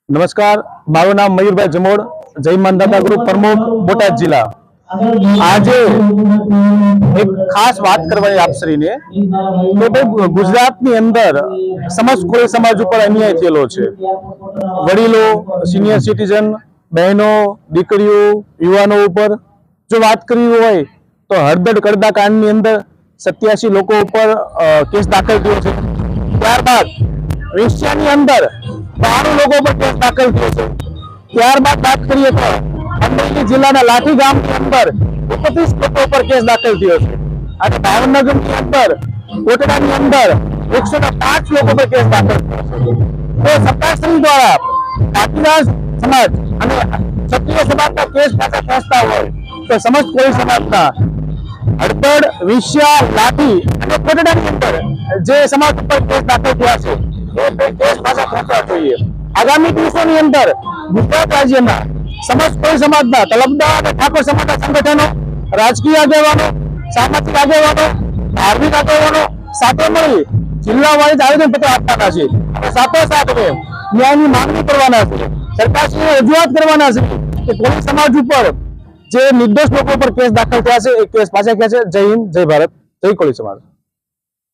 નમસ્કાર, મારું નામ મયુરભાઈ જમોડ, જય માનદાતા ગ્રુપ પ્રમુખ, બોટાદ જિલ્લા। આજે એક ખાસ વાત કરવાની આપશ્રીને કે ભાઈ ગુજરાતની અંદર સમસ્ત કોળી સમાજ ઉપર અન્યાય થયેલો છે। વડીલો, સિનિયર સિટીઝન, બહેનો, દીકરીઓ, યુવાનો ઉપર જો વાત કરવી હોય તો હળદળ કડદા કાંડની અંદર 87 લોકો ઉપર કેસ દાખલ થયો છે। ત્યારબાદ વેશ્યાની અંદર 12 લોકો પર કેસ દાખલ થયો છે। ત્યારબાદ વાત કરીએ તો અમરેલી જિલ્લાના લાઠી ગામની અંદર 31 લોકો પર કેસ દાખલ થયો છે અને ભાવનગરની અંદર કોટડાની અંદર 105 લોકો પર કેસ દાખલ થયો છે। તો સરકારશ્રી દ્વારા પાટીદાર સમાજ અને ક્ષત્રિય સમાજના કેસ પાછા ખેંચતા હોય તો સમસ્ત કોળી સમાજના હળદળ, વિશ્યા, લાઠી અને કોટડાની અંદર જે સમાજ ઉપર કેસ દાખલ થયા છે એ કેસ પાછા ખેંચવા જોઈએ। આગામી દિવસોની અંદર ગુજરાત રાજ્યના સમસ્ત કોળી સમાજના તલબદાર અને ઠાકોર સમાજના સંગઠનો, રાજકીય આગેવાનો, સામાજિક આગેવાનો, ધાર્મિક આગેવાનો સાથે મળી જિલ્લા વાઇઝ આવેદનપત્ર આપવાના છે અને સાથોસાથ ન્યાયની માંગણી કરવાના છે। સરકારશ્રીને રજૂઆત કરવાના છે કે કોળી સમાજ ઉપર જે નિર્દોષ લોકો પર કેસ દાખલ થયા છે એ કેસ પાછા ખેંચે। જય હિન્દ, જય ભારત, જય કોળી સમાજ।